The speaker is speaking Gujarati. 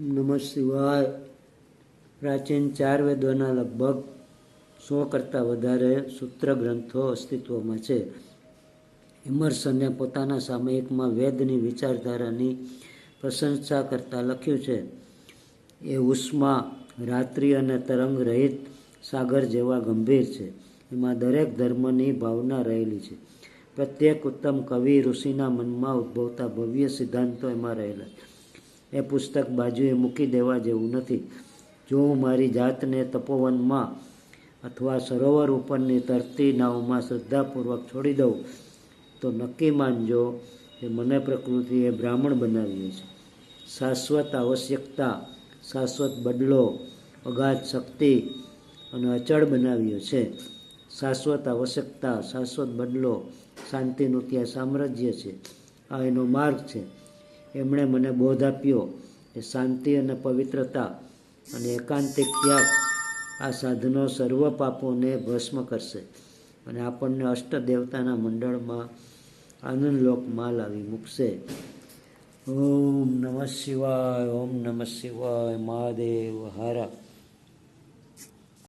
નમઃ શિવાય. પ્રાચીન 4 વેદોના લગભગ 100 કરતાં વધારે સૂત્ર ગ્રંથો અસ્તિત્વમાં છે. ઇમર્સને પોતાના સામયિકમાં વેદની વિચારધારાની પ્રશંસા કરતાં લખ્યું છે, એ ઉષ્મા, રાત્રિ અને તરંગ રહિત સાગર જેવા ગંભીર છે. એમાં દરેક ધર્મની ભાવના રહેલી છે. પ્રત્યેક ઉત્તમ કવિ ઋષિના મનમાં ઉદ્ભવતા ભવ્ય સિદ્ધાંતો એમાં રહેલા છે. એ પુસ્તક બાજુએ મૂકી દેવા જેવું નથી. જો હું મારી જાતને તપોવનમાં અથવા સરોવર ઉપરની તરતી નાવમાં શ્રદ્ધાપૂર્વક છોડી દઉં તો નક્કી માનજો કે મને પ્રકૃતિએ બ્રાહ્મણ બનાવ્યો છે. શાશ્વત આવશ્યકતા, શાશ્વત બદલો, અગાધ શક્તિ અને અચળ બનાવ્યો છે. શાશ્વત આવશ્યકતા, શાશ્વત બદલો, શાંતિનું ત્યાં સામ્રાજ્ય છે. આ એનો માર્ગ છે. એમણે મને બોધ આપ્યો કે શાંતિ અને પવિત્રતા અને એકાંતિક ત્યાગ આ સાધનો સર્વ પાપોને ભસ્મ કરશે અને આપણને અષ્ટદેવતાના મંડળમાં આનંદલોકમાં લાવી મૂકશે. ઓમ નમઃ શિવાય. ઓમ નમઃ શિવાય. મહાદેવ હારા.